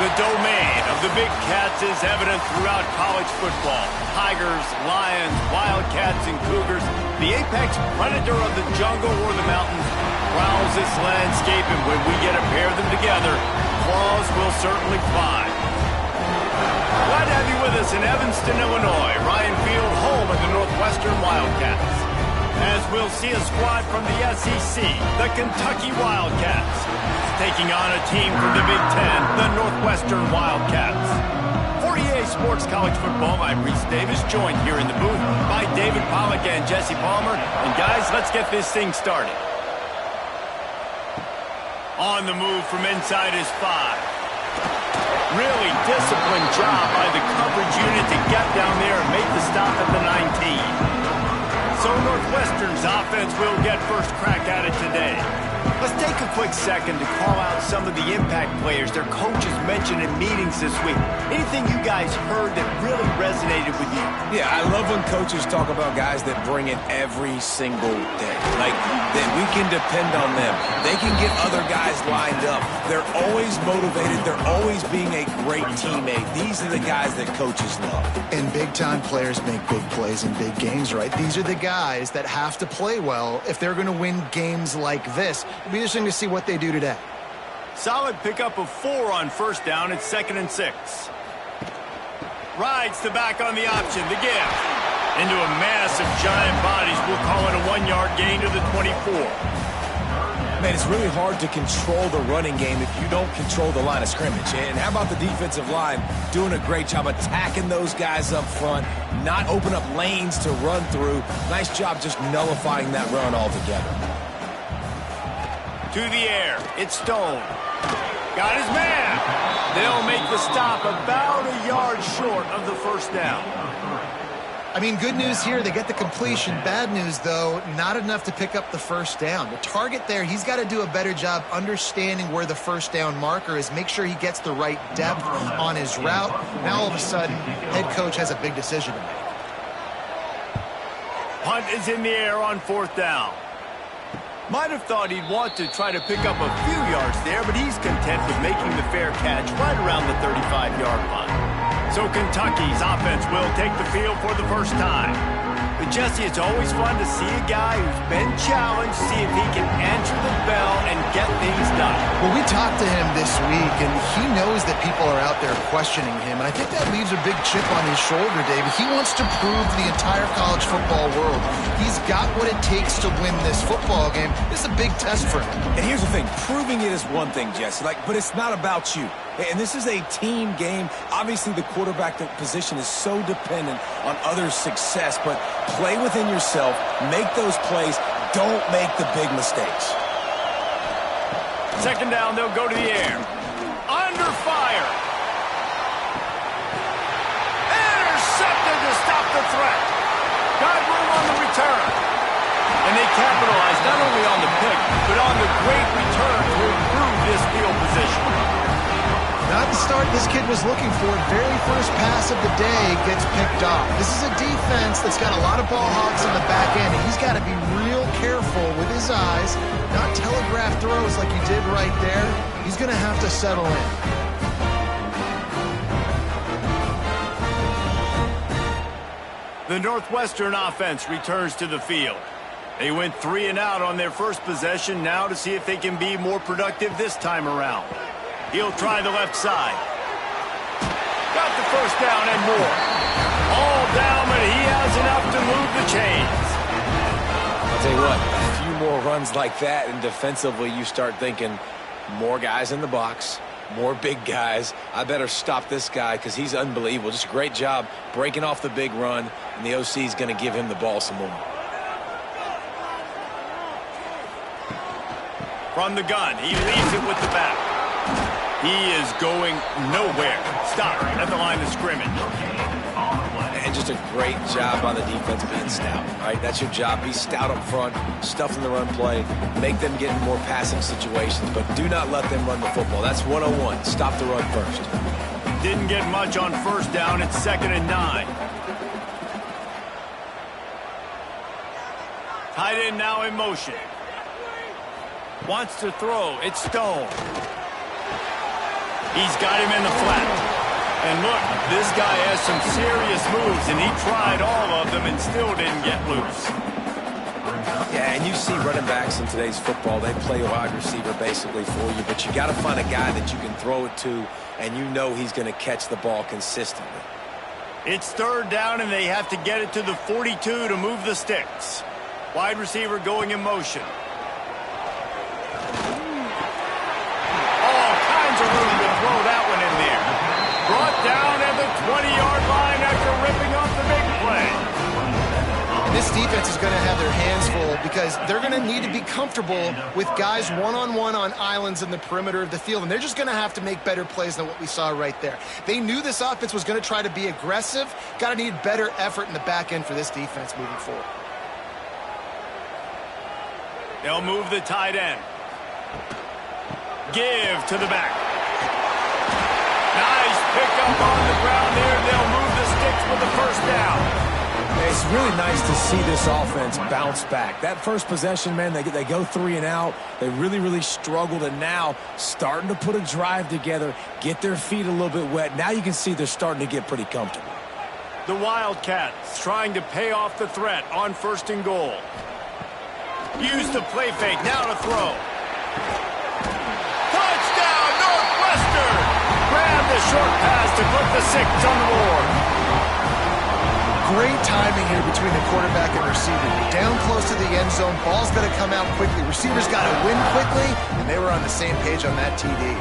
The domain of the big cats is evident throughout college football. Tigers, lions, wildcats, and cougars. The apex predator of the jungle or the mountains prowls this landscape, and when we get to pair them together, claws will certainly fly. Glad to have you with us in Evanston, Illinois. Ryan Field, home of the Northwestern Wildcats. As we'll see a squad from the SEC, the Kentucky Wildcats, taking on a team from the Big Ten, the Northwestern Wildcats. For EA Sports College Football, I'm Reese Davis, joined here in the booth by David Pollack and Jesse Palmer. And guys, let's get this thing started. On the move from inside is 5. Really disciplined job by the coverage unit to get down there and make the stop at the 19. So Northwestern's offense will get first crack at it today. Let's take a quick second to call out some of the impact players their coaches mentioned in meetings this week. Anything you guys heard that really resonated with you? Yeah, I love when coaches talk about guys that bring it every single day. Like, that we can depend on them. They can get other guys lined up. They're always motivated. They're always being a great teammate. These are the guys that coaches love. And big-time players make big plays in big games, right? These are the guys that have to play well if they're going to win games like this. It'll be interesting to see what they do today. Solid pickup of 4 on first down. It's 2nd and 6. Rides the back on the option. The give. Into a mass of giant bodies. We'll call it a 1-yard gain to the 24. Man, it's really hard to control the running game if you don't control the line of scrimmage. And how about the defensive line doing a great job attacking those guys up front, not open up lanes to run through. Nice job just nullifying that run altogether. To the air. It's Stone. Got his man. They'll make the stop about a yard short of the first down. I mean, good news here, they get the completion. Bad news, though, not enough to pick up the first down. The target there, he's got to do a better job understanding where the first down marker is, make sure he gets the right depth on his route. Now, all of a sudden, head coach has a big decision to make. Punt is in the air on 4th down. Might have thought he'd want to try to pick up a few yards there, but he's content with making the fair catch right around the 35-yard line. So Kentucky's offense will take the field for the first time. But Jesse, it's always fun to see a guy who's been challenged, see if he can answer the bell and get things done. Well, we talked to him this week, and he knows that people are out there questioning him, and I think that leaves a big chip on his shoulder, David. He wants to prove to the entire college football world he's got what it takes to win this football game. This is a big test for him. And here's the thing, proving it is one thing, Jesse, but it's not about you. And this is a team game. Obviously, the quarterback position is so dependent on others' success, but play within yourself, make those plays, don't make the big mistakes. 2nd down, they'll go to the air. Under fire. Intercepted to stop the threat. Got room on the return. And they capitalized not only on the pick, but on the great return to improve this field position. Not the start this kid was looking for. Very first pass of the day gets picked off. This is a defense that's got a lot of ball hawks on the back end, and he's got to be real careful with his eyes, not telegraph throws like he did right there. He's going to have to settle in. The Northwestern offense returns to the field. They went 3 and out on their first possession, now to see if they can be more productive this time around. He'll try the left side. Got the first down and more. All down, but he has enough to move the chains. I'll tell you what, a few more runs like that, and defensively you start thinking, more guys in the box, more big guys. I better stop this guy because he's unbelievable. Just a great job breaking off the big run, and the OC is going to give him the ball some more. From the gun, he leaves it with the back. He is going nowhere. Stop at the line of scrimmage. And just a great job by the defense being stout. All right, that's your job. Be stout up front, stuff in the run play, make them get in more passing situations, but do not let them run the football. That's 101. Stop the run first. Didn't get much on first down. It's 2nd and 9. Tight end now in motion. Wants to throw. It's Stone. He's got him in the flat. And look, this guy has some serious moves, and he tried all of them and still didn't get loose. Yeah, and you see running backs in today's football, they play a wide receiver basically for you, but you got to find a guy that you can throw it to, and you know he's going to catch the ball consistently. It's third down, and they have to get it to the 42 to move the sticks. Wide receiver going in motion. All kinds of room to throw that one in there. Brought down at the 20-yard line after ripping off the big play. And this defense is going to have their hands full because they're going to need to be comfortable with guys one-on-one on islands in the perimeter of the field, and they're just going to have to make better plays than what we saw right there. They knew this offense was going to try to be aggressive. Got to need better effort in the back end for this defense moving forward. They'll move the tight end. Give to the back. Nice pickup on the ground there. They'll move the sticks with the first down. It's really nice to see this offense bounce back. That first possession, man, they go 3 and out. They really struggled, and now starting to put a drive together, get their feet a little bit wet. Now you can see they're starting to get pretty comfortable. The Wildcats trying to pay off the threat on 1st and goal. Use the play fake, now to throw. Touchdown, Northwestern! Grab the short pass to put the 6 on the board. Great timing here between the quarterback and receiver. Down close to the end zone, ball's got to come out quickly. Receivers got to win quickly, and they were on the same page on that TD.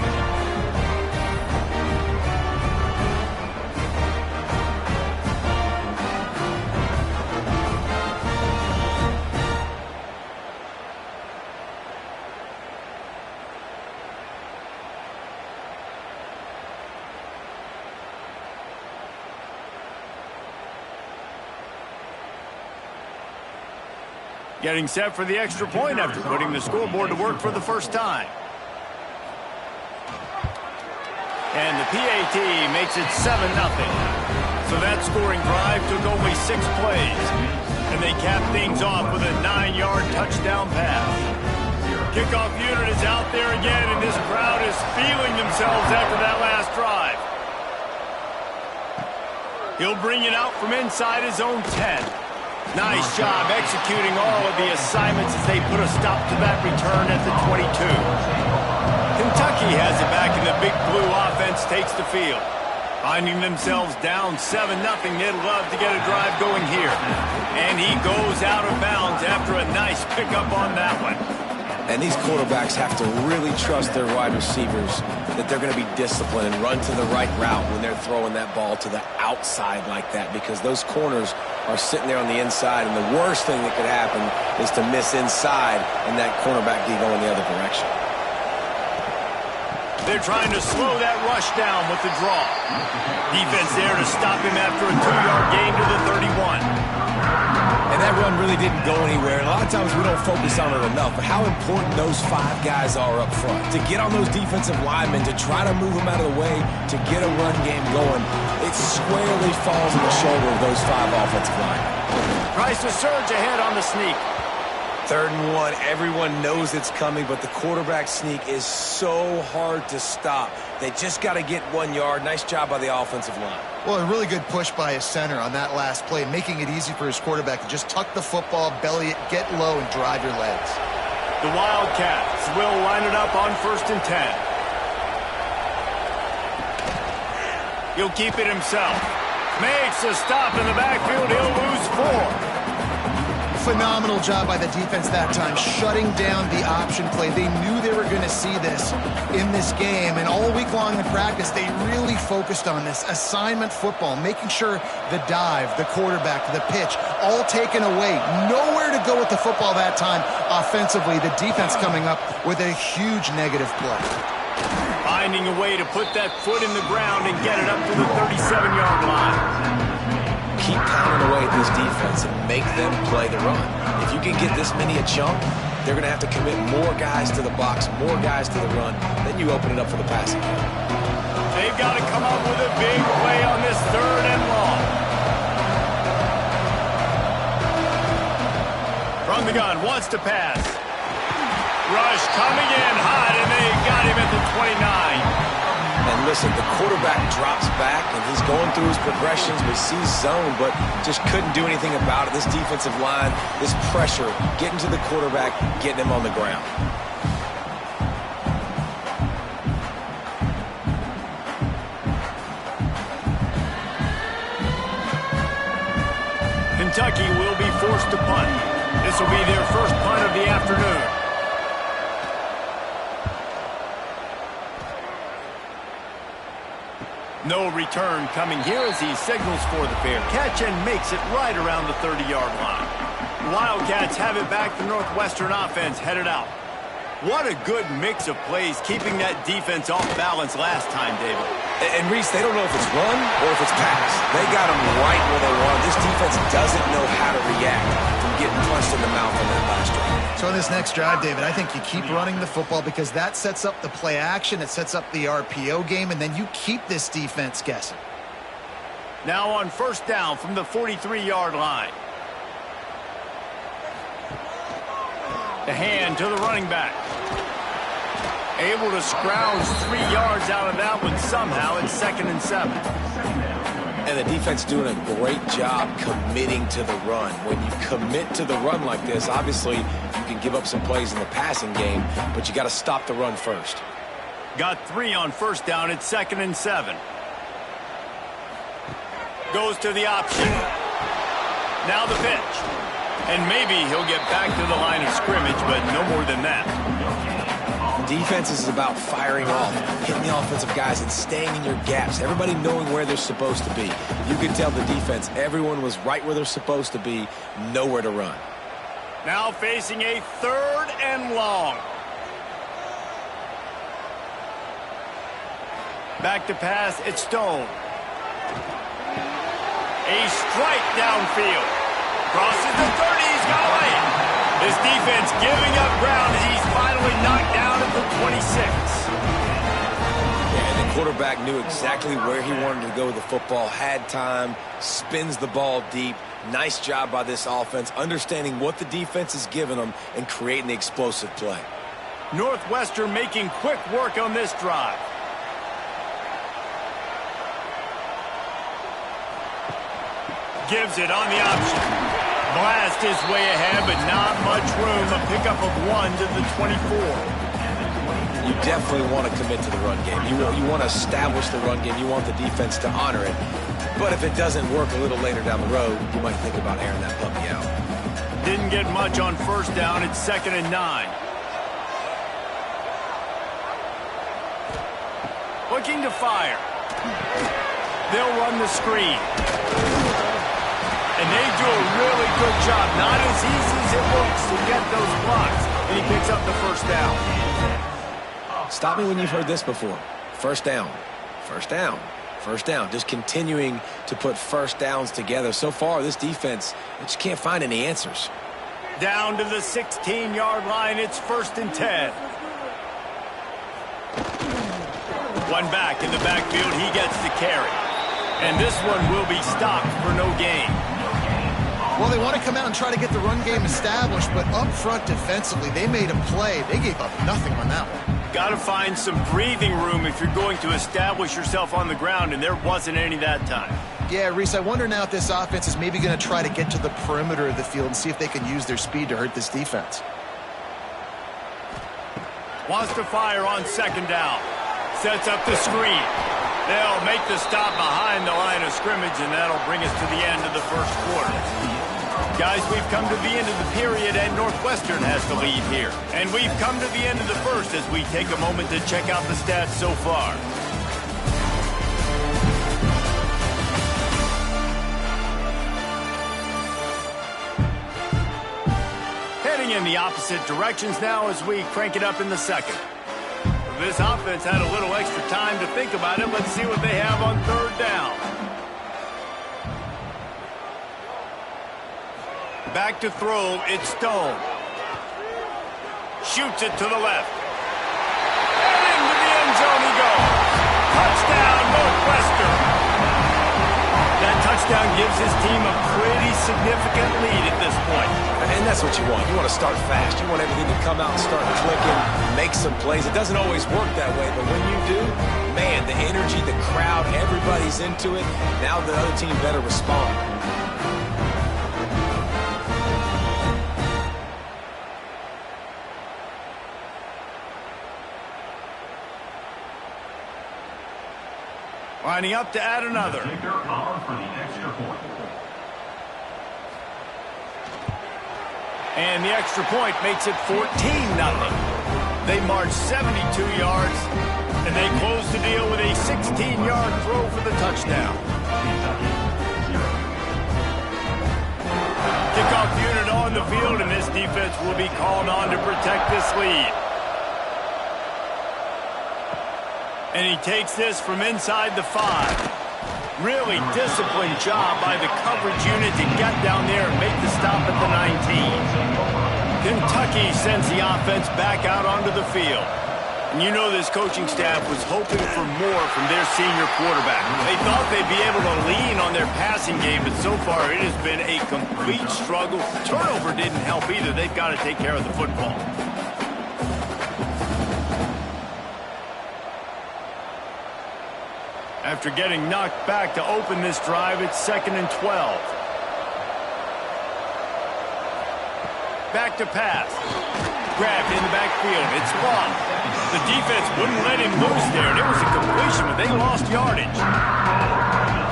Getting set for the extra point after putting the scoreboard to work for the first time. And the PAT makes it 7-0. So that scoring drive took only 6 plays. And they cap things off with a 9-yard touchdown pass. Kickoff unit is out there again, and this crowd is feeling themselves after that last drive. He'll bring it out from inside his own 10. Nice job executing all of the assignments as they put a stop to that return at the 22. Kentucky has it back, and the Big Blue offense takes the field. Finding themselves down 7-0, they'd love to get a drive going here. And he goes out of bounds after a nice pickup on that one. And these quarterbacks have to really trust their wide receivers that they're going to be disciplined and run to the right route when they're throwing that ball to the outside like that, because those corners are sitting there on the inside, and the worst thing that could happen is to miss inside and that cornerback be going the other direction. They're trying to slow that rush down with the draw. Defense there to stop him after a 2-yard gain to the 31. And that run really didn't go anywhere. And a lot of times we don't focus on it enough, but how important those 5 guys are up front. To get on those defensive linemen, to try to move them out of the way, to get a run game going, it squarely falls on the shoulder of those 5 offensive linemen. Tries to surge ahead on the sneak. 3rd and 1, everyone knows it's coming, but the quarterback sneak is so hard to stop. They just got to get 1 yard. Nice job by the offensive line. Well, a really good push by his center on that last play, making it easy for his quarterback to just tuck the football, belly it, get low, and drive your legs. The Wildcats will line it up on 1st and 10. He'll keep it himself. Makes a stop in the backfield. He'll lose 4. Phenomenal job by the defense that time, shutting down the option play. They knew they were going to see this in this game, and all week long in practice, they really focused on this assignment football, making sure the dive, the quarterback, the pitch, all taken away. Nowhere to go with the football that time offensively. The defense coming up with a huge negative play. Finding a way to put that foot in the ground and get it up to the 37-yard line. Keep pounding away at this defense and make them play the run. If you can get this many a chunk, they're going to have to commit more guys to the box, more guys to the run. Then you open it up for the passing game. They've got to come up with a big play on this 3rd and long. From the gun, wants to pass. Rush coming in hot, and they got him at the 29. And And listen, the quarterback drops back, and he's going through his progressions. We see zone, but just couldn't do anything about it. This defensive line, this pressure, getting to the quarterback, getting him on the ground. Kentucky will be forced to punt. This will be their first punt of the afternoon. No return coming here as he signals for the fair catch and makes it right around the 30-yard line. The Wildcats have it back. The Northwestern offense headed out. What a good mix of plays, keeping that defense off balance last time, David. And Reese, they don't know if it's run or if it's pass. They got them right where they want. This defense doesn't know how to react from getting punched in the mouth on that last drive. So in this next drive, David, I think you keep running the football because that sets up the play action, it sets up the RPO game, and then you keep this defense guessing. Now on first down from the 43-yard line. The hand to the running back. Able to scrounge 3 yards out of that one somehow. It's 2nd and 7. And the defense doing a great job committing to the run. When you commit to the run like this, obviously you can give up some plays in the passing game, but you got to stop the run first. Got 3 on first down. It's 2nd and 7. Goes to the option. Now the pitch. And maybe he'll get back to the line of scrimmage, but no more than that. Defense is about firing off, hitting the offensive guys and staying in your gaps. Everybody knowing where they're supposed to be. You can tell the defense, everyone was right where they're supposed to be, nowhere to run. Now facing a 3rd and long. Back to pass, it's Stone. A strike downfield. Crosses the 30, he's got away. This defense giving up ground as he's finally knocked down at the 26. Yeah, and the quarterback knew exactly where he wanted to go with the football, had time, spins the ball deep. Nice job by this offense, understanding what the defense is giving them and creating the explosive play. Northwestern making quick work on this drive. Gives it on the option. Blast his way ahead, but not much room. A pickup of 1 to the 24. You definitely want to commit to the run game. You want to establish the run game. You want the defense to honor it. But if it doesn't work a little later down the road, you might think about airing that puppy out. Didn't get much on first down. It's 2nd and 9. Looking to fire. They'll run the screen. And they do a really good job. Not as easy as it looks to get those blocks. And he picks up the first down. Stop me when you've heard this before. First down. First down. First down. Just continuing to put first downs together. So far, this defense, they just can't find any answers. Down to the 16-yard line. It's 1st and 10. One back in the backfield. He gets the carry. And this one will be stopped for no gain. Well, they want to come out and try to get the run game established, but up front defensively, they made a play. They gave up nothing on that one. Got to find some breathing room if you're going to establish yourself on the ground, and there wasn't any that time. Yeah, Reese, I wonder now if this offense is maybe going to try to get to the perimeter of the field and see if they can use their speed to hurt this defense. Wants to fire on 2nd down. Sets up the screen. They'll make the stop behind the line of scrimmage, and that'll bring us to the end of the first quarter. Guys, we've come to the end of the period, and Northwestern has the lead here. And we've come to the end of the first as we take a moment to check out the stats so far. Heading in the opposite directions now as we crank it up in the second. This offense had a little extra time to think about it. Let's see what they have on 3rd down. Back to throw, it's Stone. Shoots it to the left. And into the end zone he goes. Touchdown, Northwestern. That touchdown gives his team a pretty significant lead at this point. And that's That's what you want. You want to start fast. You want everything to come out and start clicking, make some plays. It doesn't always work that way, but when you do, man, the energy, the crowd, everybody's into it. Now the other team better respond. Lining up to add another. And the extra point makes it 14-0. They march 72 yards, and they close the deal with a 16-yard throw for the touchdown. Kickoff unit on the field, and this defense will be called on to protect this lead. And he takes this from inside the 5. Really disciplined job by the coverage unit to get down there and make the stop at the 19. Kentucky sends the offense back out onto the field. And you know this coaching staff was hoping for more from their senior quarterback. They thought they'd be able to lean on their passing game, but so far it has been a complete struggle. Turnover didn't help either. They've got to take care of the football. After getting knocked back to open this drive, it's 2nd and 12. Back to pass. Grabbed in the backfield. It's long. The defense wouldn't let him loose there, and it was a completion, but they lost yardage.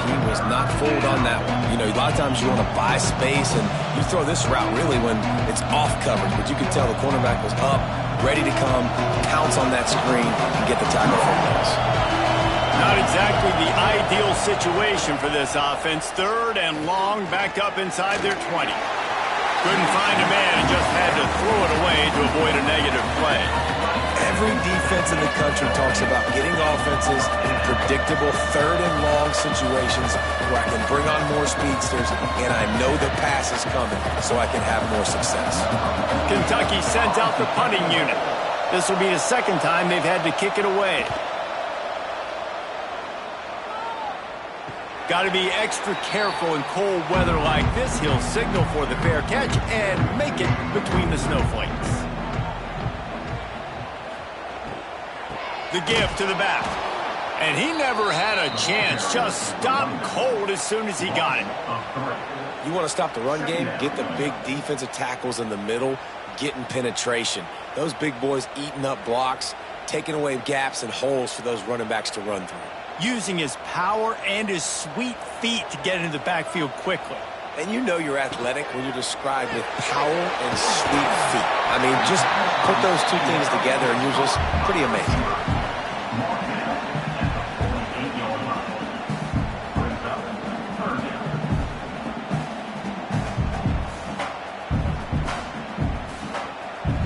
He was not fooled on that one. You know, a lot of times you want to buy space, and you throw this route really when it's off coverage, but you can tell the cornerback was up, ready to come, pounce on that screen, and get the tackle for a loss. Not exactly the ideal situation for this offense. 3rd and long, back up inside their 20. Couldn't find a man and just had to throw it away to avoid a negative play. Every defense in the country talks about getting offenses in predictable 3rd and long situations where I can bring on more speedsters and I know the pass is coming so I can have more success. Kentucky sent out the punting unit. This will be the 2nd time they've had to kick it away. Got to be extra careful in cold weather like this. He'll signal for the fair catch and make it between the snowflakes. The give to the back. And he never had a chance. Just stopped cold as soon as he got it. You want to stop the run game? Get the big defensive tackles in the middle, getting penetration. Those big boys eating up blocks, taking away gaps and holes for those running backs to run through. Using his power and his sweet feet to get into the backfield quickly. And you know you're athletic when you're described with power and sweet feet. I mean, just put those two things together and you're just pretty amazing.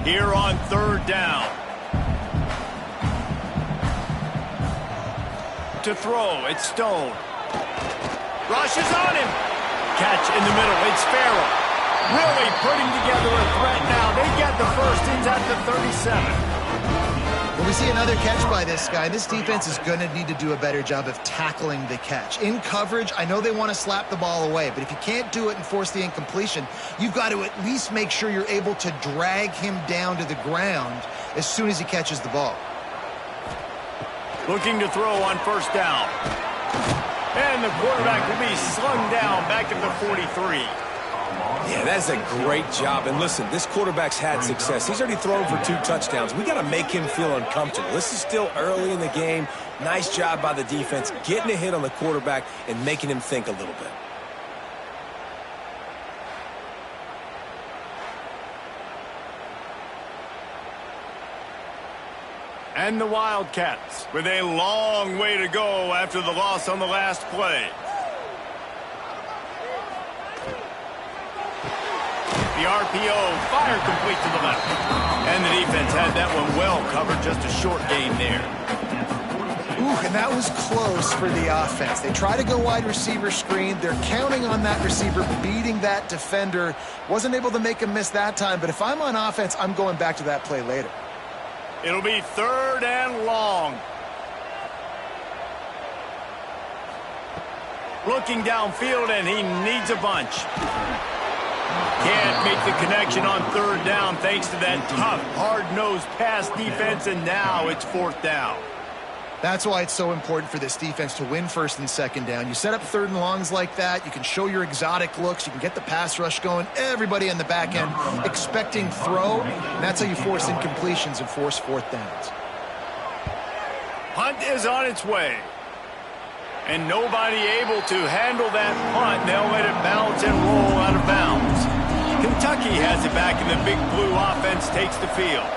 Here on 3rd down. To throw, it's Stone. Rushes on him. Catch in the middle, it's Farrell. Really putting together a threat now. They get the first ins at the 37. Well, we see another catch by this guy. This defense is going to need to do a better job of tackling the catch. In coverage, I know they want to slap the ball away, but if you can't do it and force the incompletion, you've got to at least make sure you're able to drag him down to the ground as soon as he catches the ball. Looking to throw on 1st down. And the quarterback will be slung down back at the 43. Yeah, that's a great job. And listen, this quarterback's had success. He's already thrown for 2 touchdowns. We got to make him feel uncomfortable. This is still early in the game. Nice job by the defense, getting a hit on the quarterback and making him think a little bit. And the Wildcats with a long way to go after the loss on the last play. The RPO fire complete to the left. And the defense had that one well covered, just a short gain there. Ooh, and that was close for the offense. They try to go wide receiver screen. They're counting on that receiver beating that defender. Wasn't able to make him miss that time, but if I'm on offense, I'm going back to that play later. It'll be 3rd and long. Looking downfield, and he needs a bunch. Can't make the connection on third down thanks to that tough, hard-nosed pass defense, and now it's fourth down. That's why it's so important for this defense to win first and second down. You set up third and longs like that, you can show your exotic looks, you can get the pass rush going, everybody on the back end expecting throw, and that's how you force incompletions and force fourth downs. Punt is on its way. And nobody able to handle that punt. They'll let it bounce and roll out of bounds. Kentucky has it back, and the Big Blue offense takes the field.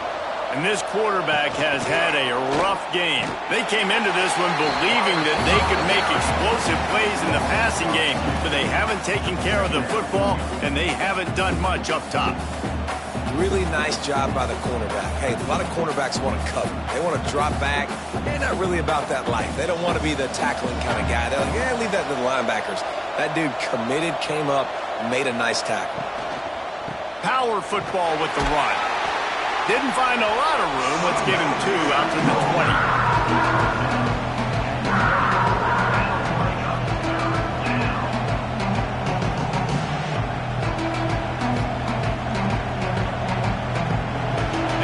And this quarterback has had a rough game. They came into this one believing that they could make explosive plays in the passing game, but they haven't taken care of the football, and they haven't done much up top. Really nice job by the cornerback. Hey, a lot of cornerbacks want to cover. They want to drop back. They're not really about that life. They don't want to be the tackling kind of guy. They're like, yeah, leave that to the linebackers. That dude committed, came up, made a nice tackle. Power football with the run. Didn't find a lot of room. Let's give him 2 out to the 20.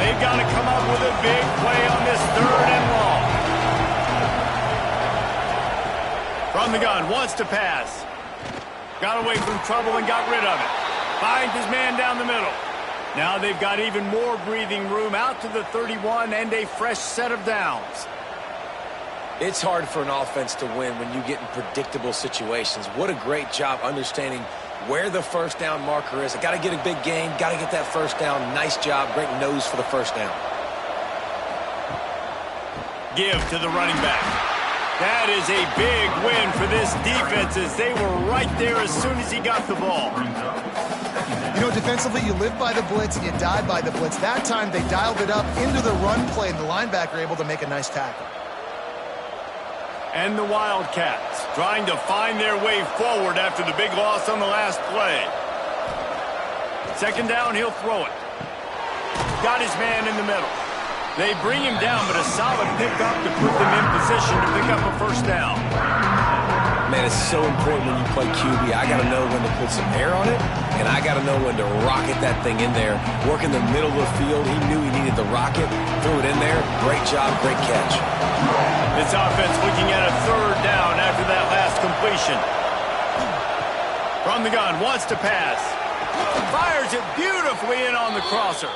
They've got to come up with a big play on this third and long. From the gun, wants to pass. Got away from trouble and got rid of it. Finds his man down the middle. Now they've got even more breathing room out to the 31 and a fresh set of downs. It's hard for an offense to win when you get in predictable situations. What a great job understanding where the first down marker is. I got to get a big gain, got to get that first down. Nice job, great nose for the first down. Give to the running back. That is a big win for this defense as they were right there as soon as he got the ball. You know, defensively, you live by the blitz and you die by the blitz. That time, they dialed it up into the run play, and the linebacker able to make a nice tackle. And the Wildcats trying to find their way forward after the big loss on the last play. Second down, he'll throw it. Got his man in the middle. They bring him down, but a solid pickup to put them in position to pick up a first down. Man, it's so important when you play QB. I got to know when to put some air on it, and I got to know when to rocket that thing in there. Work in the middle of the field. He knew he needed the rocket. Threw it in there. Great job, great catch. This offense looking at a third down after that last completion. From the gun, wants to pass. Fires it beautifully in on the crosser.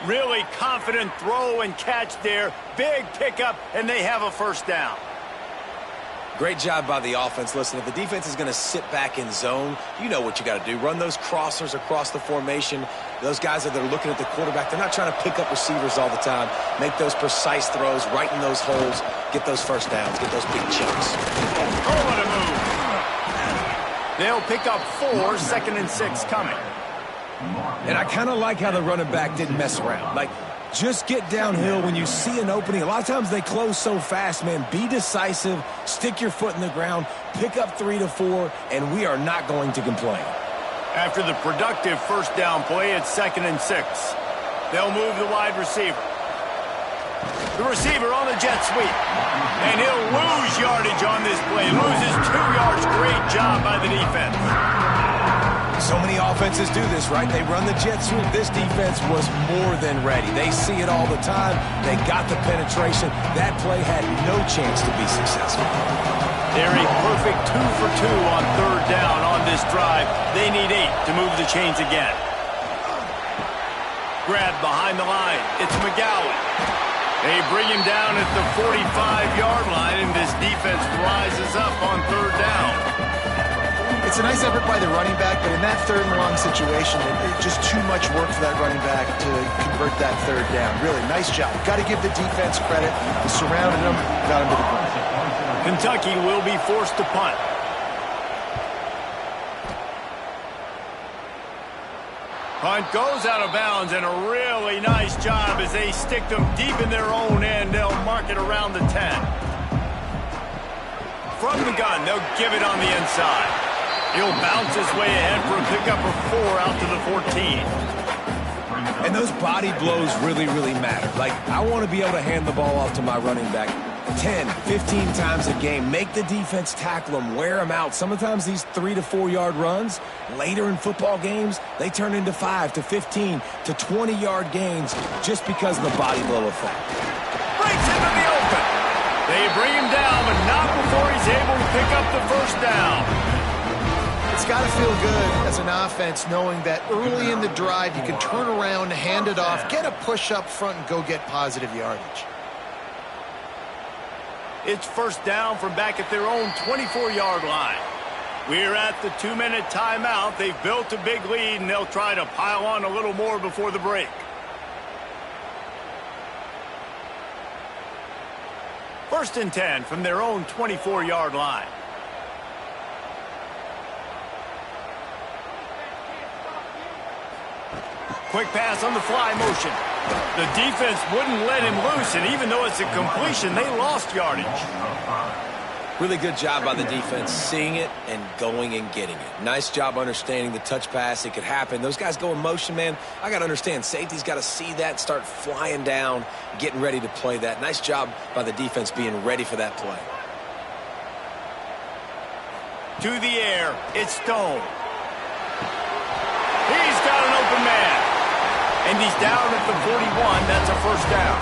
Really confident throw and catch there. Big pickup, and they have a first down. Great job by the offense. Listen, if the defense is going to sit back in zone, you know what you got to do. Run those crossers across the formation. Those guys that are looking at the quarterback, they're not trying to pick up receivers all the time. Make those precise throws, right in those holes, get those first downs, get those big chunks. Oh, what a move. They'll pick up 4, 2nd and 6 coming. And I kind of like how the running back didn't mess around. Like, just get downhill when you see an opening. A lot of times they close so fast, man. Be decisive, stick your foot in the ground, pick up 3 to 4, and we are not going to complain. After the productive first down play, it's 2nd and 6. They'll move the wide receiver. The receiver on the jet sweep. And he'll lose yardage on this play. Loses 2 yards. Great job by the defense. So many offenses do this, right? They run the jet sweep. This defense was more than ready. They see it all the time. They got the penetration. That play had no chance to be successful. They're a perfect 2 for 2 on third down on this drive. They need 8 to move the chains again. Grab behind the line. It's McGowan. They bring him down at the 45-yard line, and this defense rises up on third down. It's a nice effort by the running back, but in that third and long situation, it's just too much work for that running back to convert that third down. Really, nice job. Got to give the defense credit. Surrounded him, got him to the ground. Kentucky will be forced to punt. Punt goes out of bounds, and a really nice job as they stick them deep in their own end. They'll mark it around the 10. From the gun, they'll give it on the inside. He'll bounce his way ahead for a pickup of 4 out to the 14. And those body blows really, really matter. Like, I want to be able to hand the ball off to my running back 10, 15 times a game. Make the defense tackle them, wear them out. Sometimes these 3 to 4 yard runs, later in football games, they turn into 5 to 15 to 20 yard gains just because of the body blow effect. Breaks into the open. They bring him down, but not before he's able to pick up the first down. It's got to feel good as an offense knowing that early in the drive you can turn around, hand it off, get a push up front, and go get positive yardage. It's first down from back at their own 24-yard line. We're at the 2-minute timeout. They've built a big lead, and they'll try to pile on a little more before the break. First and 10 from their own 24-yard line. Quick pass on the fly motion. The defense wouldn't let him loose, and even though it's a completion, they lost yardage. Really good job by the defense, seeing it and going and getting it. Nice job understanding the touch pass. It could happen. Those guys go in motion, man. I got to understand. Safety's got to see that, start flying down, getting ready to play that. Nice job by the defense being ready for that play. To the air, it's Stone. He's got an open man. And he's down at the 41. That's a first down.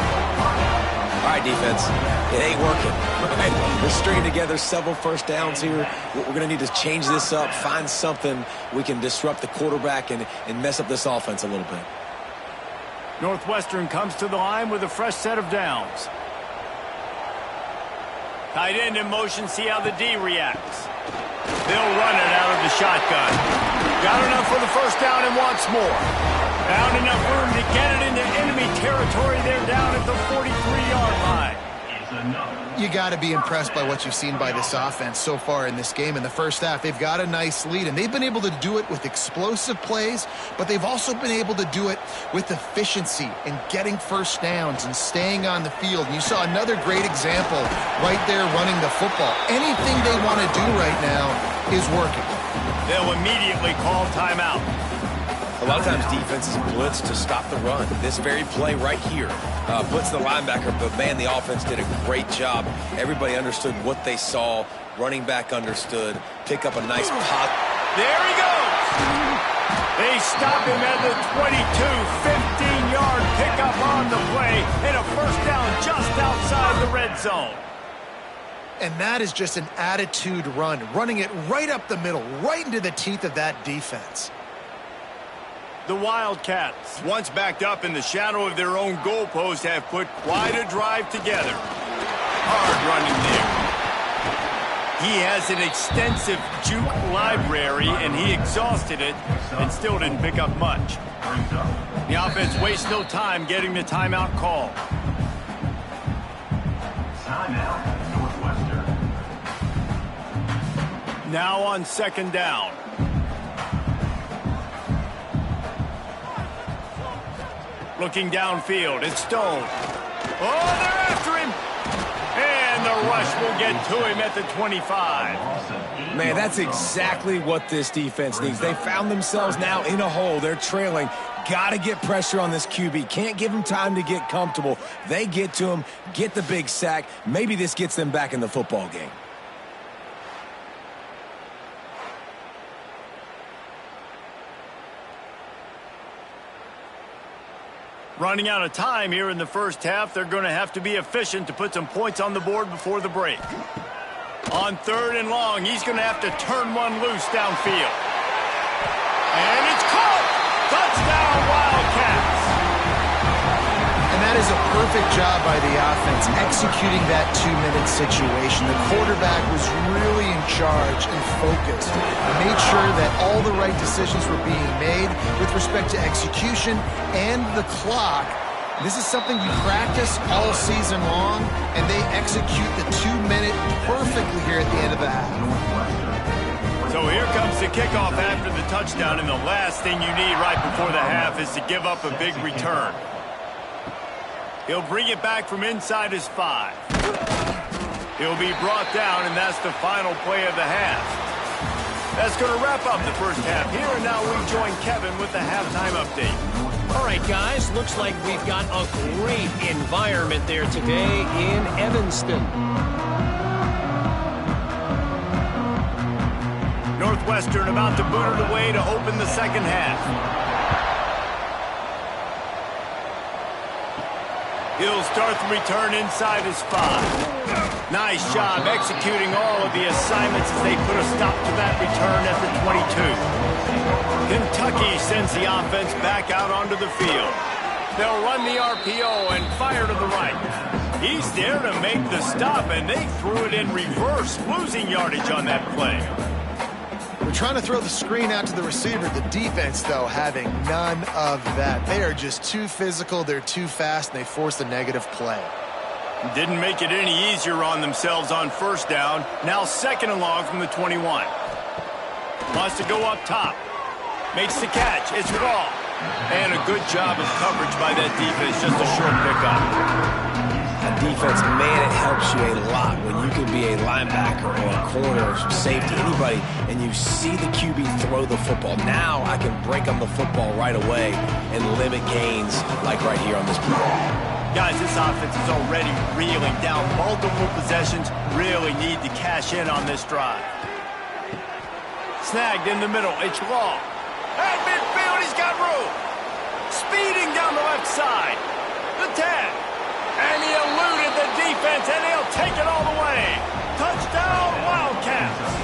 All right, defense. It ain't working. Right? We're stringing together several first downs here. We're going to need to change this up, find something we can disrupt the quarterback and mess up this offense a little bit. Northwestern comes to the line with a fresh set of downs. Tight end in motion, see how the D reacts. They'll run it out of the shotgun. Got enough for the first down and wants more. Found enough room to get it into enemy territory. They're down at the 43-yard line. You got to be impressed by what you've seen by this offense so far in this game. In the first half, they've got a nice lead, and they've been able to do it with explosive plays, but they've also been able to do it with efficiency and getting first downs and staying on the field. And you saw another great example right there running the football. Anything they want to do right now is working. They'll immediately call timeout. A lot of times defenses blitz to stop the run. This very play right here, blitz the linebacker, but man, the offense did a great job. Everybody understood what they saw. Running back understood. Pick up a nice pop. There he goes. They stop him at the 22, 15-yard pickup on the play, and a first down just outside the red zone. And that is just an attitude run, running it right up the middle, right into the teeth of that defense. The Wildcats, once backed up in the shadow of their own goalpost, have put quite a drive together. Hard running there. He has an extensive juke library, and he exhausted it and still didn't pick up much. The offense wastes no time getting the timeout call. Timeout, Northwestern. Now on second down. Looking downfield, it's Stone. Oh, they're after him. And the rush will get to him at the 25. Man, that's exactly what this defense needs. They found themselves now in a hole. They're trailing. Got to get pressure on this QB. Can't give him time to get comfortable. They get to him, get the big sack. Maybe this gets them back in the football game. Running out of time here in the first half. They're going to have to be efficient to put some points on the board before the break. On third and long, he's going to have to turn one loose downfield. And it's caught! Touchdown, Wildcats! And that is a perfect job by the offense, executing that 2-minute situation. The quarterback was really in charge and focused. Made sure that all the right decisions were being made with respect to execution and the clock. This is something you practice all season long, and they execute the 2-minute perfectly here at the end of the half. So here comes the kickoff after the touchdown, and the last thing you need right before the half is to give up a big return. He'll bring it back from inside his 5. He'll be brought down, and that's the final play of the half. That's going to wrap up the first half. Here and now we join Kevin with the halftime update. All right, guys, looks like we've got a great environment there today in Evanston. Northwestern about to boot it away to open the second half. He'll start the return inside his 5. Nice job executing all of the assignments as they put a stop to that return at the 22. Kentucky sends the offense back out onto the field. They'll run the RPO and fire to the right. He's there to make the stop, and they threw it in reverse, losing yardage on that play. They're trying to throw the screen out to the receiver. The defense, though, having none of that. They are just too physical, they're too fast, and they forced a negative play. Didn't make it any easier on themselves on first down. Now second and long from the 21. Wants to go up top. Makes the catch. It's Raw. And a good job of coverage by that defense. Just a short pickup. A defense, man, it helps you a lot when you can be a linebacker or a corner or safety, anybody, and you see the QB throw the football. Now I can break on the football right away and limit gains like right here on this play. Guys, this offense is already reeling down multiple possessions. Really need to cash in on this drive. Snagged in the middle. It's Law. At midfield, he's got room. Speeding down the left side. The 10. And he eluded the defense, and he'll take it all the way. Touchdown, Wildcats.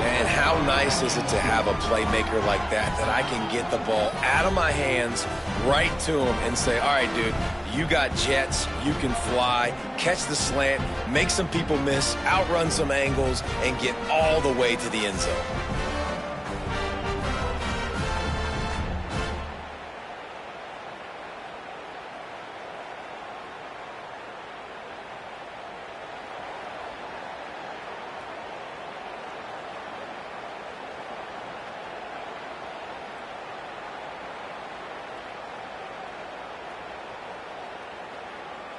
And how nice is it to have a playmaker like that I can get the ball out of my hands right to him and say, all right, dude, you got jets, you can fly, catch the slant, make some people miss, outrun some angles, and get all the way to the end zone.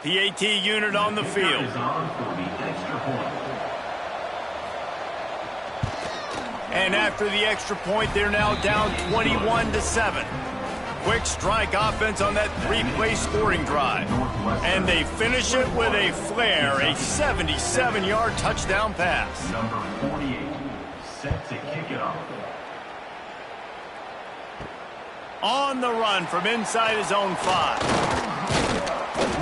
The AT unit on the field. And after the extra point, they're now down 21-7. Quick strike offense on that 3-play scoring drive. And they finish it with a flair, a 77-yard touchdown pass. Number 48, set to kick it off. On the run from inside his own 5.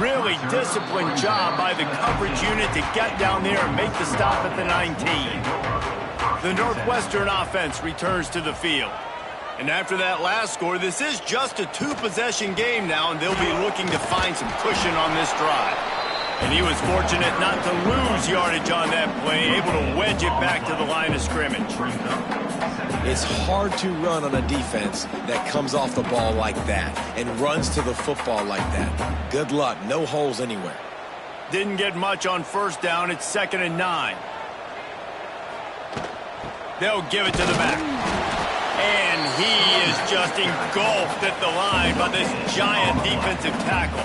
Really disciplined job by the coverage unit to get down there and make the stop at the 19. The Northwestern offense returns to the field. And after that last score, this is just a 2-possession game now, and they'll be looking to find some cushion on this drive. And he was fortunate not to lose yardage on that play, able to wedge it back to the line of scrimmage. It's hard to run on a defense that comes off the ball like that and runs to the football like that. Good luck. No holes anywhere. Didn't get much on first down. It's 2nd and 9. They'll give it to the back. And he is just engulfed at the line by this giant defensive tackle.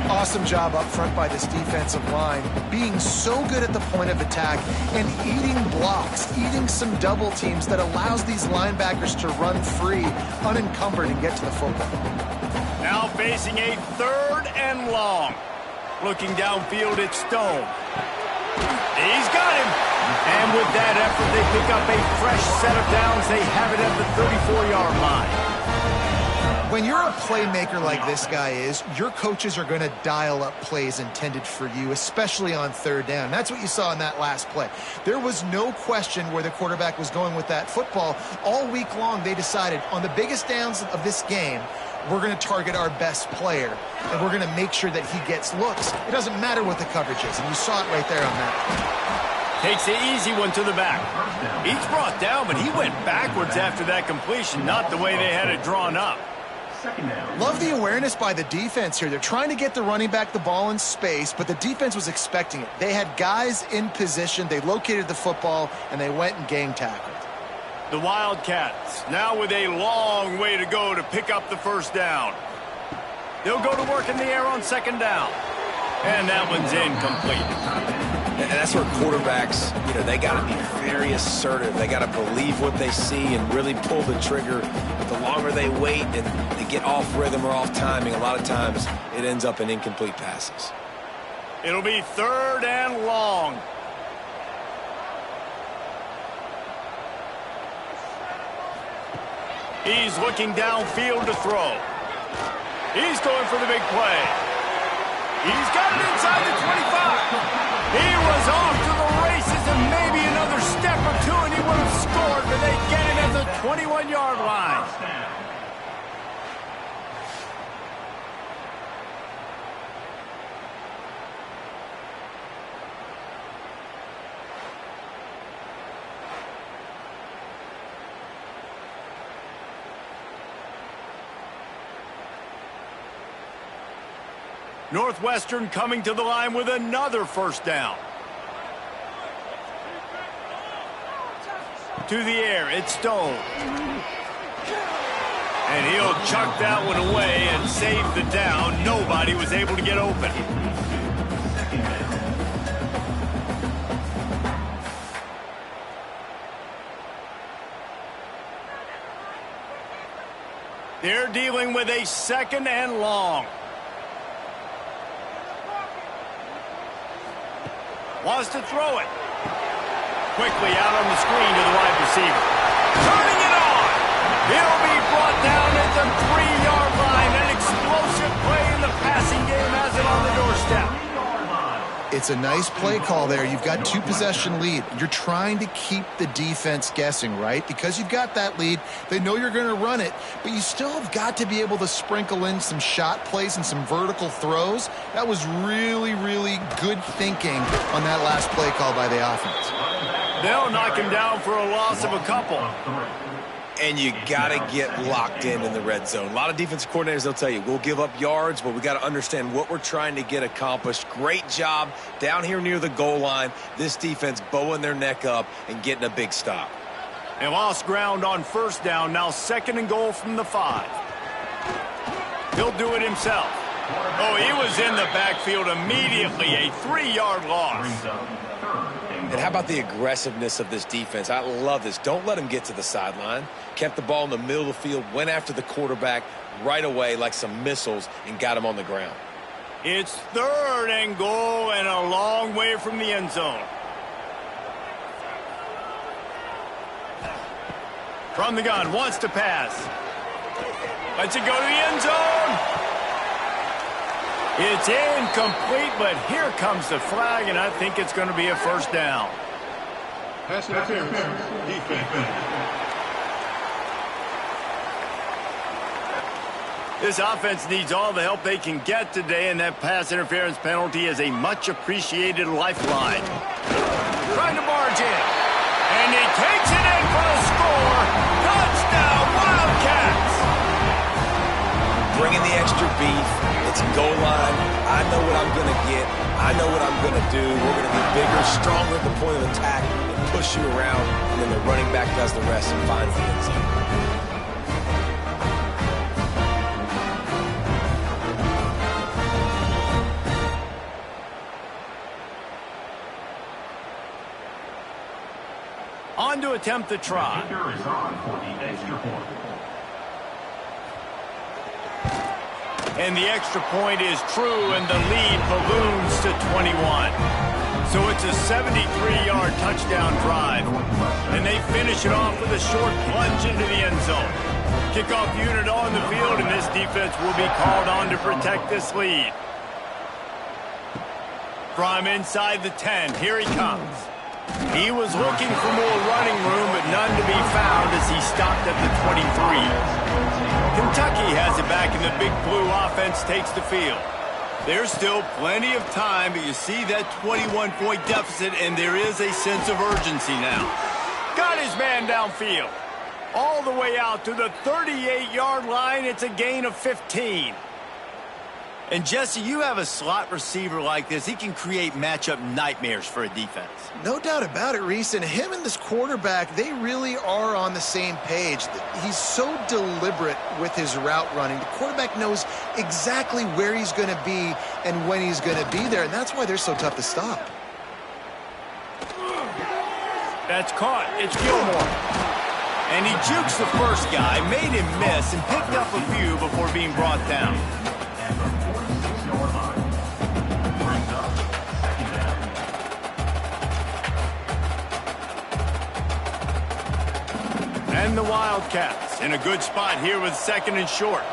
Awesome job up front by this defensive line, being so good at the point of attack and eating blocks, eating some double teams that allows these linebackers to run free, unencumbered, and get to the football. Now facing a 3rd and long. Looking downfield, it's Stone. He's got him. And with that effort, they pick up a fresh set of downs. They have it at the 34-yard line. When you're a playmaker like this guy is, your coaches are going to dial up plays intended for you, especially on 3rd down. That's what you saw in that last play. There was no question where the quarterback was going with that football. All week long, they decided on the biggest downs of this game, we're going to target our best player, and we're going to make sure that he gets looks. It doesn't matter what the coverage is, and you saw it right there on that. Takes the easy one to the back. He's brought down, but he went backwards after that completion, not the way they had it drawn up. Love the awareness by the defense here. They're trying to get the running back the ball in space, but the defense was expecting it. They had guys in position. They located the football, and they went and gang tackled. The Wildcats now with a long way to go to pick up the first down. They'll go to work in the air on 2nd down. And that one's incomplete. And that's where quarterbacks, they got to be very assertive. They got to believe what they see and really pull the trigger the longer they wait and they get off rhythm or off timing, a lot of times it ends up in incomplete passes. It'll be 3rd and long. He's looking downfield to throw. He's going for the big play. He's got it inside the 25. He was off to the races and maybe another step or two and he would have scored, but they get him at the 21-yard line. Northwestern coming to the line with another 1st down. To the air, it's Stone. And he'll chuck that one away and save the down. Nobody was able to get open. They're dealing with a 2nd and long. Wants to throw it. Quickly out on the screen to the wide receiver. Turning it on. He'll be brought down at the 3-yard line. An explosive play in the passing game has it on the doorstep. It's a nice play call there. You've got 2-possession lead. You're trying to keep the defense guessing, right? Because you've got that lead, they know you're going to run it, but you still have got to be able to sprinkle in some shot plays and some vertical throws. That was really, really good thinking on that last play call by the offense. They'll knock him down for a loss of a couple. And you got to get locked in the red zone. A lot of defensive coordinators, they'll tell you, we'll give up yards, but we got to understand what we're trying to get accomplished. Great job down here near the goal line. This defense bowing their neck up and getting a big stop. They lost ground on 1st down. Now 2nd and goal from the 5. He'll do it himself. Oh, he was in the backfield immediately. A 3-yard loss. And how about the aggressiveness of this defense? I love this. Don't let them get to the sideline. Kept the ball in the middle of the field, went after the quarterback right away like some missiles and got him on the ground. It's 3rd and goal and a long way from the end zone. From the gun, wants to pass. Lets it go to the end zone. It's incomplete, but here comes the flag, and I think it's going to be a 1st down. Pass interference, defense. This offense needs all the help they can get today, and that pass interference penalty is a much-appreciated lifeline. Trying to barge in, and he takes it in for the score. Touchdown, Wildcats! Bringing the extra beef. It's goal line. I know what I'm going to get. I know what I'm going to do. We're going to be bigger, stronger at the point of attack, and push you around, and then the running back does the rest and finds the end zone. On to attempt the try. Kicker is on for the extra point. And the extra point is true, and the lead balloons to 21. So it's a 73-yard touchdown drive. And they finish it off with a short plunge into the end zone. Kickoff unit on the field, and this defense will be called on to protect this lead. From inside the 10, here he comes. He was looking for more running room, but none to be found as he stopped at the 23. Kentucky has it back, and the Big Blue offense takes the field. There's still plenty of time, but you see that 21-point deficit, and there is a sense of urgency now. Got his man downfield. All the way out to the 38-yard line. It's a gain of 15. And, Jesse, you have a slot receiver like this. He can create matchup nightmares for a defense. No doubt about it, Reese. And him and this quarterback, they really are on the same page. He's so deliberate with his route running. The quarterback knows exactly where he's going to be and when he's going to be there, and that's why they're so tough to stop. That's caught. It's Gilmore. And he jukes the first guy, made him miss, and picked up a few before being brought down. And the Wildcats in a good spot here with 2nd and short.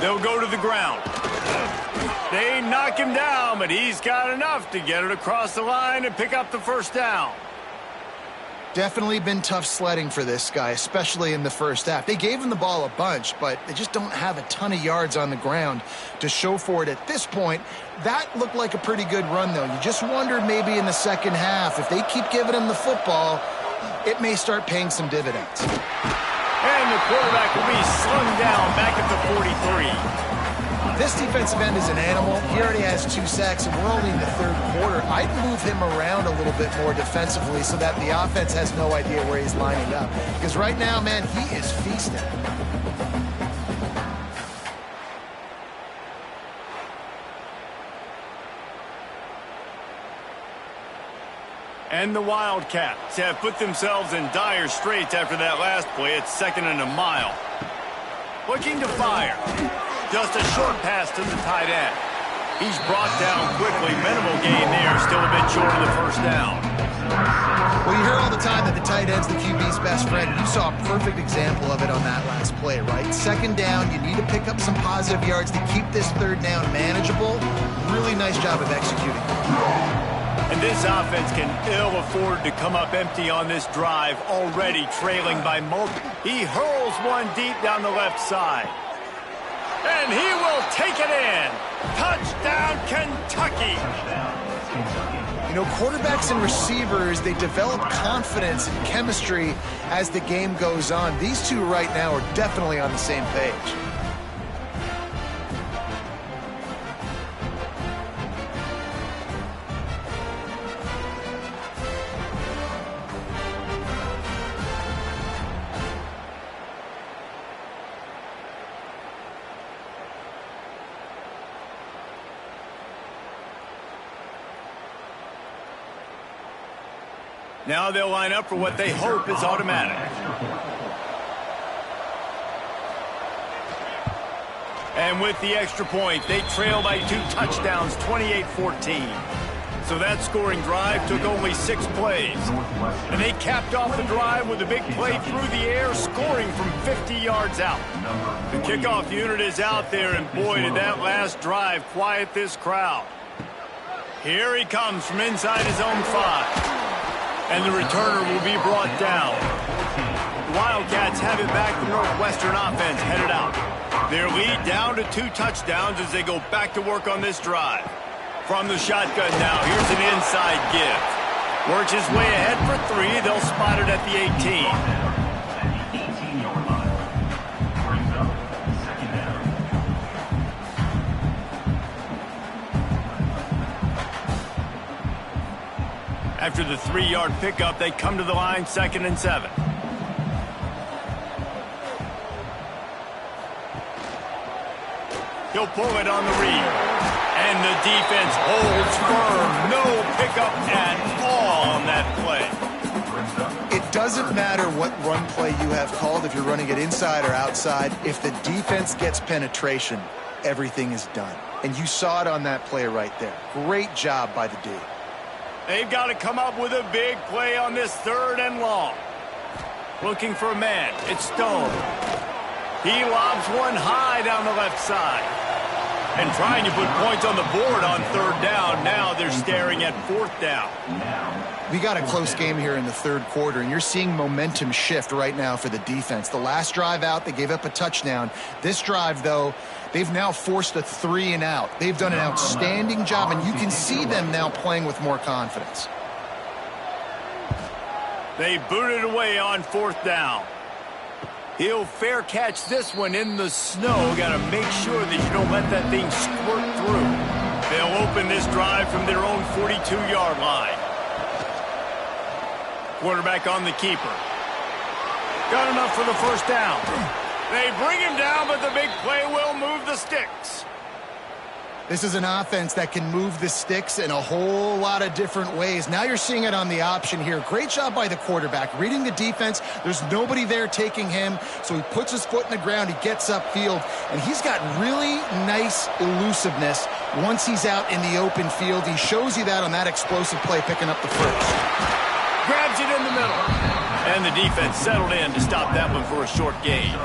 They'll go to the ground. They knock him down, but he's got enough to get it across the line and pick up the first down. Definitely been tough sledding for this guy, especially in the first half. They gave him the ball a bunch, but they just don't have a ton of yards on the ground to show for it at this point. That looked like a pretty good run, though. You just wonder maybe in the second half, if they keep giving him the football, it may start paying some dividends. And the quarterback will be slung down back at the 43. This defensive end is an animal. He already has 2 sacks, and we're only in the third quarter. I'd move him around a little bit more defensively so that the offense has no idea where he's lining up. Because right now, man, he is feasting. And the Wildcats have put themselves in dire straits after that last play. It's 2nd and a mile. Looking to fire. Just a short pass to the tight end. He's brought down quickly. Minimal gain there. Still a bit short of the first down. Well, you hear all the time that the tight end's the QB's best friend. You saw a perfect example of it on that last play, right? 2nd down, you need to pick up some positive yards to keep this 3rd down manageable. Really nice job of executing. And this offense can ill afford to come up empty on this drive, already trailing by multiple. He hurls one deep down the left side. And he will take it in. Touchdown, Kentucky. You know, quarterbacks and receivers, they develop confidence and chemistry as the game goes on. These two right now are definitely on the same page. Now they'll line up for what they hope is automatic. And with the extra point, they trail by 2 touchdowns, 28-14. So that scoring drive took only 6 plays. And they capped off the drive with a big play through the air, scoring from 50 yards out. The kickoff unit is out there, and boy, did that last drive quiet this crowd. Here he comes from inside his own 5. And the returner will be brought down. The Wildcats have it back. The Northwestern offense headed out. Their lead down to 2 touchdowns as they go back to work on this drive. From the shotgun now, here's an inside give. Works his way ahead for 3. They'll spot it at the 18. After the 3-yard pickup, they come to the line, 2nd and 7. He'll pull it on the read. And the defense holds firm. No pickup at all on that play. It doesn't matter what run play you have called, if you're running it inside or outside. If the defense gets penetration, everything is done. And you saw it on that play right there. Great job by the D. They've got to come up with a big play on this 3rd and long. Looking for a man. It's Stone. He lobs one high down the left side. And trying to put points on the board on 3rd down. Now they're staring at 4th down. We got a close game here in the 3rd quarter, and you're seeing momentum shift right now for the defense. The last drive out, they gave up a touchdown. This drive, though, they've now forced a 3 and out. They've done an outstanding job, and you can see them now playing with more confidence. They booted away on 4th down. He'll fair catch this one in the snow. Got to make sure that you don't let that thing squirt through. They'll open this drive from their own 42-yard line. Quarterback on the keeper. Got enough for the first down. They bring him down, but the big play will move the sticks. This is an offense that can move the sticks in a whole lot of different ways. Now you're seeing it on the option here. Great job by the quarterback. Reading the defense, there's nobody there taking him, so he puts his foot in the ground, he gets upfield, and he's got really nice elusiveness once he's out in the open field. He shows you that on that explosive play, picking up the first. Grabs it in the middle. And the defense settled in to stop that one for a short gain.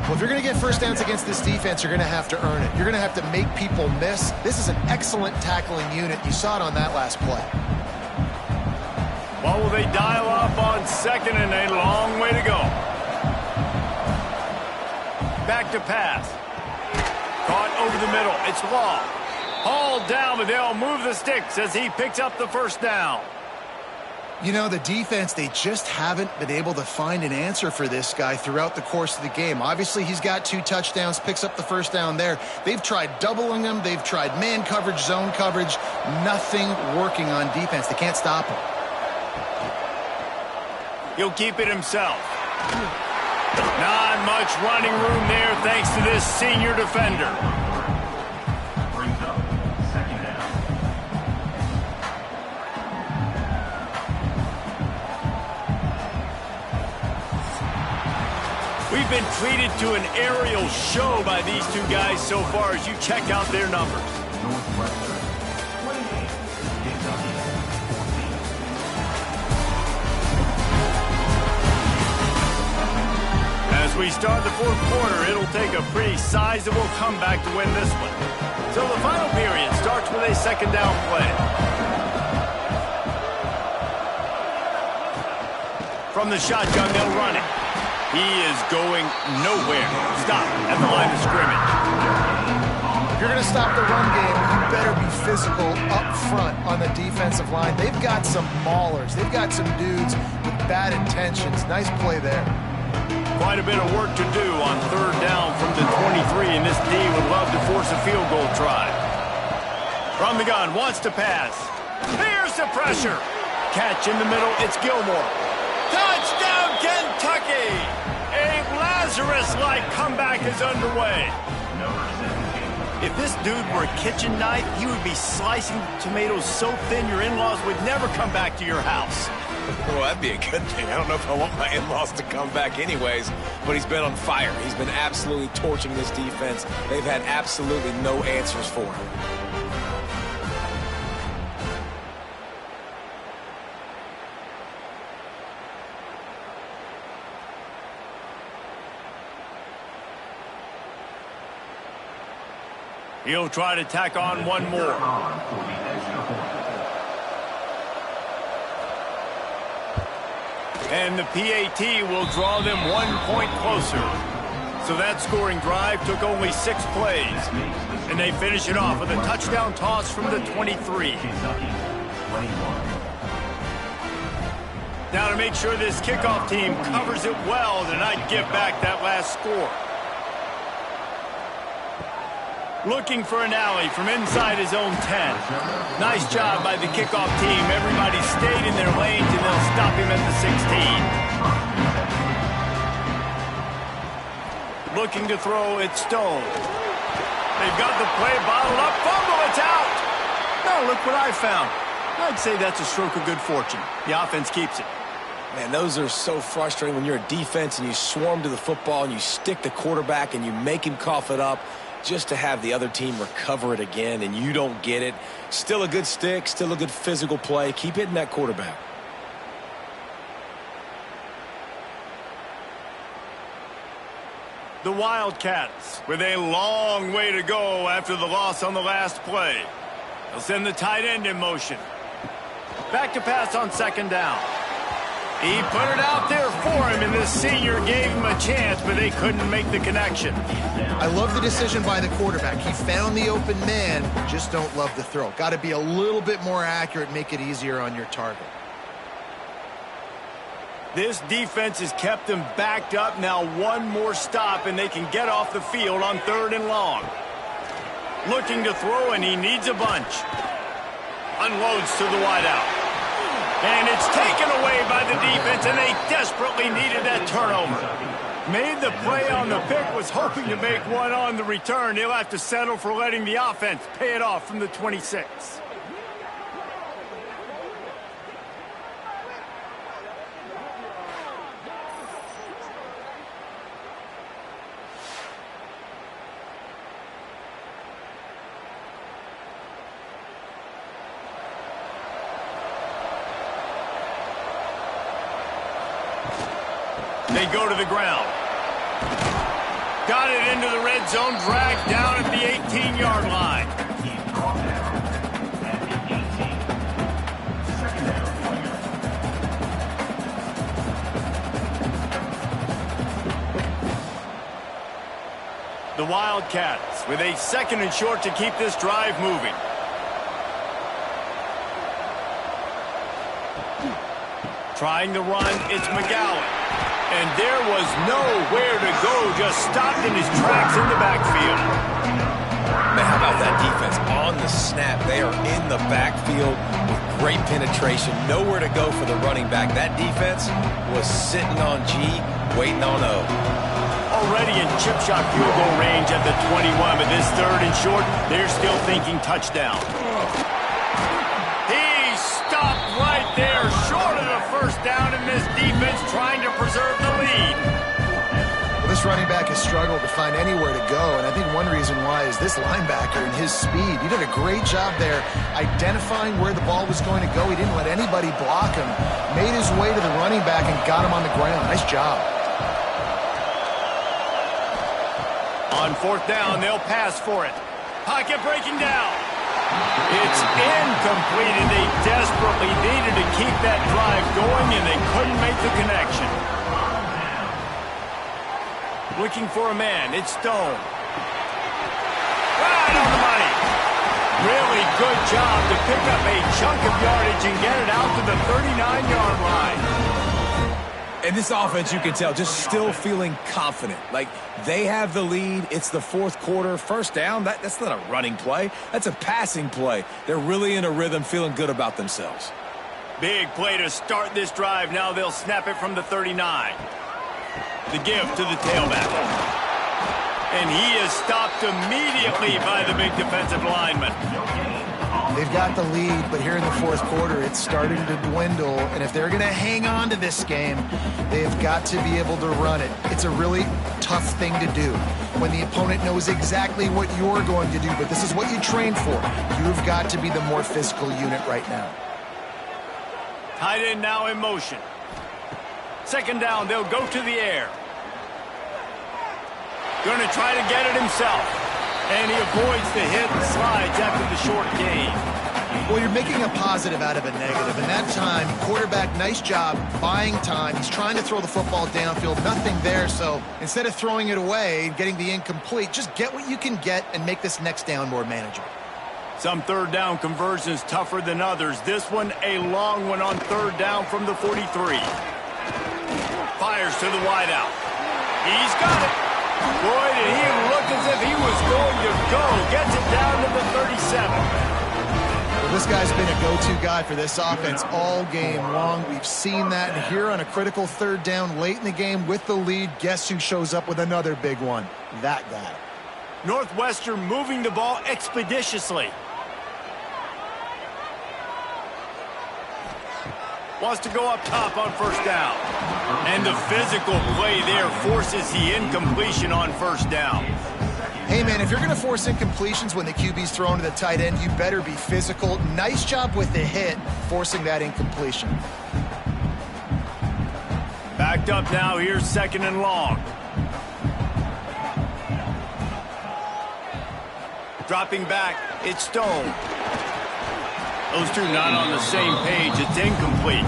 Well, if you're going to get first downs against this defense, you're going to have to earn it. You're going to have to make people miss. This is an excellent tackling unit. You saw it on that last play. Well, will they dial up on second and a long way to go? Back to pass. Caught over the middle. It's Law. Hauled down, but they'll move the sticks as he picks up the first down. You know, the defense, they just haven't been able to find an answer for this guy throughout the course of the game. Obviously, he's got 2 touchdowns, picks up the first down there. They've tried doubling him. They've tried man coverage, zone coverage. Nothing working on defense. They can't stop him. He'll keep it himself. Not much running room there thanks to this senior defender. Brings up second down. We've been treated to an aerial show by these two guys so far as you check out their numbers. Northwestern 28, Kentucky 14. As we start the fourth quarter, it'll take a pretty sizable comeback to win this one. So the final period starts with a second down play. From the shotgun, they'll run it. He is going nowhere. Stop at the line of scrimmage. If you're going to stop the run game, you better be physical up front on the defensive line. They've got some maulers. They've got some dudes with bad intentions. Nice play there. Quite a bit of work to do on third down from the 23, and this D would love to force a field goal try. From the gun, wants to pass. Here's the pressure. Catch in the middle, it's Gilmore. Touchdown, Kentucky! A Lazarus-like comeback is underway. If this dude were a kitchen knife, he would be slicing tomatoes so thin your in-laws would never come back to your house. Well, that'd be a good thing. I don't know if I want my in-laws to come back anyways, but he's been on fire. He's been absolutely torching this defense. They've had absolutely no answers for him. He'll try to tack on one more. On for the extra point. And the PAT will draw them 1 point closer. So that scoring drive took only 6 plays. And they finish it off with a touchdown toss from the 23. Kentucky 21. Now to make sure this kickoff team covers it well to not give back that last score. Looking for an alley from inside his own 10. Nice job by the kickoff team. Everybody stayed in their lanes, and they'll stop him at the 16. Looking to throw, it's Stone. They've got the play bottled up. Fumble, it's out. Now look what I found. I'd say that's a stroke of good fortune. The offense keeps it. Man, those are so frustrating when you're a defense and you swarm to the football and you stick the quarterback and you make him cough it up, just to have the other team recover it again and you don't get it. Still a good stick, still a good physical play. Keep hitting that quarterback. The Wildcats with a long way to go after the loss on the last play. They'll send the tight end in motion. Back to pass on second down. He put it out there for him, and this senior gave him a chance, but they couldn't make the connection. I love the decision by the quarterback. He found the open man, just don't love the throw. Got to be a little bit more accurate, make it easier on your target. This defense has kept them backed up. Now one more stop, and they can get off the field on third and long. Looking to throw, and he needs a bunch. Unloads to the wideout. And it's taken away by the defense, and they desperately needed that turnover. Made the play on the pick, was hoping to make one on the return. He'll have to settle for letting the offense pay it off from the 26. They go to the ground. Got it into the red zone, dragged down at the 18-yard line. He's brought down at the 18. Second down, player. The Wildcats with a second and short to keep this drive moving. Trying to run, it's McGowan. And there was nowhere to go, just stopped in his tracks in the backfield. Man, how about that defense? On the snap, they are in the backfield with great penetration. Nowhere to go for the running back. That defense was sitting on G, waiting on O. Already in chip shot field goal range at the 21, but this third and short, they're still thinking touchdown. He stopped right there, short of the first down, and this defense trying to preserve the lead. Well, this running back has struggled to find anywhere to go, and I think one reason why is this linebacker and his speed. He did a great job there identifying where the ball was going to go. He didn't let anybody block him. Made his way to the running back and got him on the ground. Nice job. On fourth down, they'll pass for it. Pocket breaking down. It's incomplete, and they desperately needed to keep that drive going, and they couldn't make the connection. Looking for a man. It's Stone. Right on the money. Really good job to pick up a chunk of yardage and get it out to the 39-yard line. And this offense, you can tell, just still feeling confident. Like, they have the lead. It's the fourth quarter. First down, that's not a running play. That's a passing play. They're really in a rhythm, feeling good about themselves. Big play to start this drive. Now they'll snap it from the 39. The give to the tailback. And he is stopped immediately by the big defensive lineman. They've got the lead, but here in the fourth quarter, it's starting to dwindle. And if they're going to hang on to this game, they've got to be able to run it. It's a really tough thing to do when the opponent knows exactly what you're going to do, but this is what you train for. You've got to be the more physical unit right now. Tight end now in motion. Second down, they'll go to the air. Going to try to get it himself. And he avoids the hit and slides after the short gain. Well, you're making a positive out of a negative. And that time, quarterback, nice job buying time. He's trying to throw the football downfield. Nothing there. So instead of throwing it away and getting the incomplete, just get what you can get and make this next down more manageable. Some third down conversions tougher than others. This one, a long one on third down from the 43. Fires to the wideout. He's got it. Boy, did he look as if he was going to go. Gets it down to the 37. Well, this guy's been a go-to guy for this offense all game long. We've seen that. And here on a critical third down late in the game with the lead, guess who shows up with another big one? That guy. Northwestern moving the ball expeditiously. Wants to go up top on first down. And the physical play there forces the incompletion on first down. Hey, man, if you're going to force incompletions when the QB's thrown to the tight end, you better be physical. Nice job with the hit, forcing that incompletion. Backed up now. Here's second and long. Dropping back, it's Stone. Those two not on the same page. It's incomplete.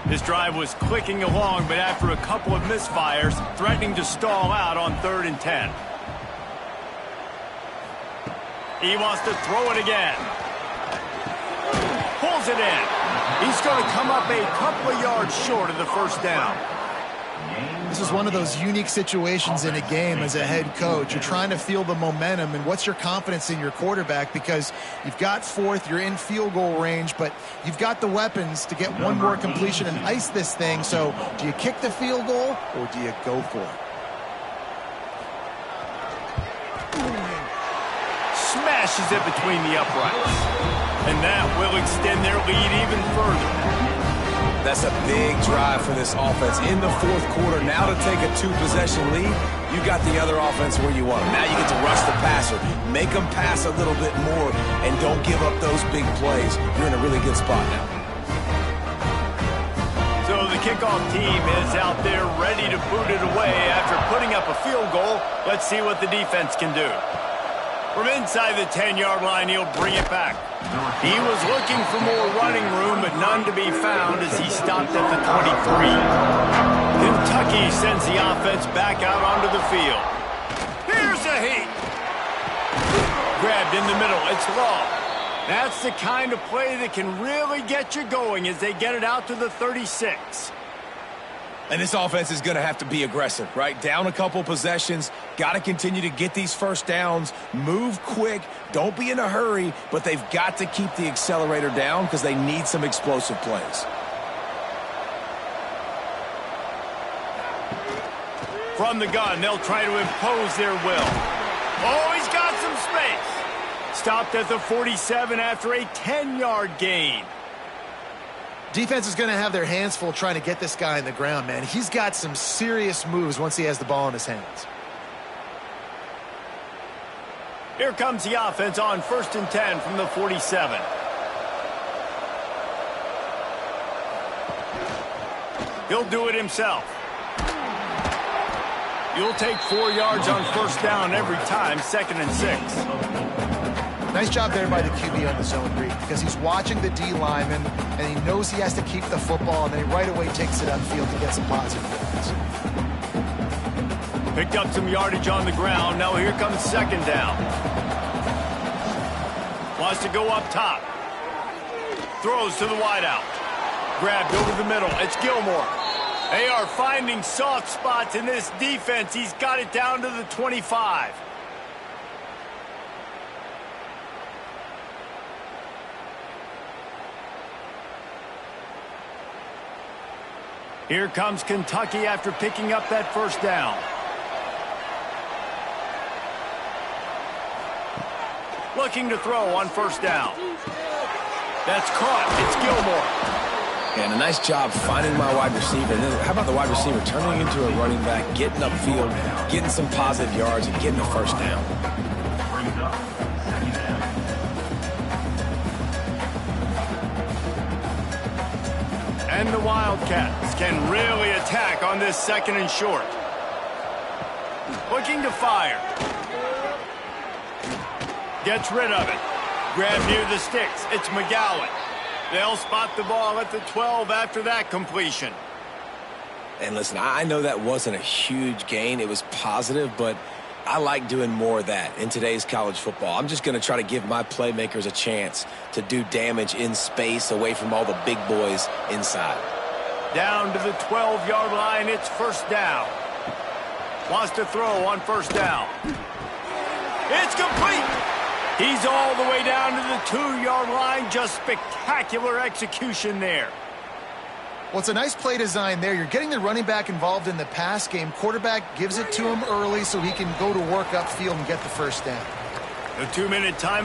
This drive was clicking along, but after a couple of misfires, threatening to stall out on 3rd and 10. He wants to throw it again. Pulls it in. He's going to come up a couple of yards short of the first down. This is one of those unique situations in a game as a head coach. You're trying to feel the momentum, and what's your confidence in your quarterback, because you've got fourth, you're in field goal range, but you've got the weapons to get one more completion and ice this thing. So do you kick the field goal or do you go for it? Smashes it between the uprights. And that will extend their lead even further. That's a big drive for this offense in the fourth quarter. Now to take a 2-possession lead, you got the other offense where you want them. Now you get to rush the passer, make them pass a little bit more, and don't give up those big plays. You're in a really good spot now. So the kickoff team is out there ready to boot it away after putting up a field goal. Let's see what the defense can do. From inside the 10-yard line, he'll bring it back. He was looking for more running room, but none to be found as he stopped at the 23. Kentucky sends the offense back out onto the field. Here's a heat. Grabbed in the middle. It's long. That's the kind of play that can really get you going as they get it out to the 36. And this offense is going to have to be aggressive, right? Down a couple possessions, got to continue to get these first downs, move quick, don't be in a hurry, but they've got to keep the accelerator down because they need some explosive plays. From the gun, they'll try to impose their will. Oh, he's got some space. Stopped at the 47 after a 10-yard gain. Defense is going to have their hands full trying to get this guy in the ground, man. He's got some serious moves once he has the ball in his hands. Here comes the offense on 1st and 10 from the 47. He'll do it himself. You'll take 4 yards on 1st down every time, 2nd and 6. Nice job there by the QB on the zone read, because he's watching the D lineman and he knows he has to keep the football, and then he right away takes it upfield to get some positive yards. Picked up some yardage on the ground. Now here comes 2nd down. Wants to go up top. Throws to the wideout. Grabbed over the middle. It's Gilmore. They are finding soft spots in this defense. He's got it down to the 25. Here comes Kentucky after picking up that 1st down. Looking to throw on 1st down. That's caught. It's Gilmore. And a nice job finding my wide receiver. And then how about the wide receiver turning into a running back, getting upfield, getting some positive yards, and getting a 1st down. And the Wildcats can really attack on this 2nd and short. Looking to fire. Gets rid of it. Grabbed near the sticks. It's McGowan. They'll spot the ball at the 12 after that completion. And listen, I know that wasn't a huge gain. It was positive, but I like doing more of that in today's college football. I'm just going to try to give my playmakers a chance to do damage in space away from all the big boys inside. Down to the 12-yard line, it's 1st down. Wants to throw on 1st down. It's complete. He's all the way down to the 2-yard line. Just spectacular execution there. Well, it's a nice play design there. You're getting the running back involved in the pass game. Quarterback gives it to him early so he can go to work upfield and get the 1st down. A 2-minute timeout.